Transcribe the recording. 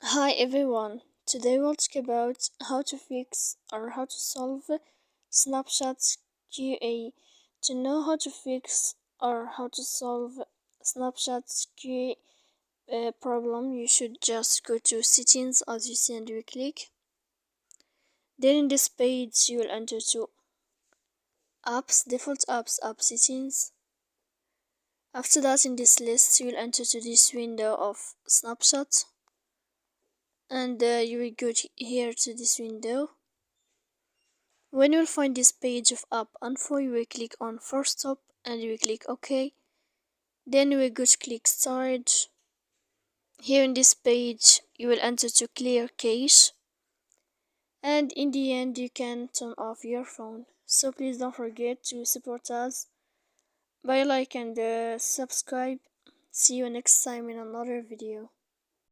Hi everyone, today we'll talk about how to fix or how to solve Snapchat's QA. To know how to fix or how to solve Snapchat's QA problem, you should just go to settings as you see and you click. Then in this page you will enter to apps, default apps, app settings. After that in this list you will enter to this window of Snapchat. And you will go here to this window. When you'll find this page of app info, you will click on first stop and you will click OK. Then you will go to click storage. Here in this page, you will enter to clear cache. And in the end, you can turn off your phone. So please don't forget to support us by like and subscribe. See you next time in another video.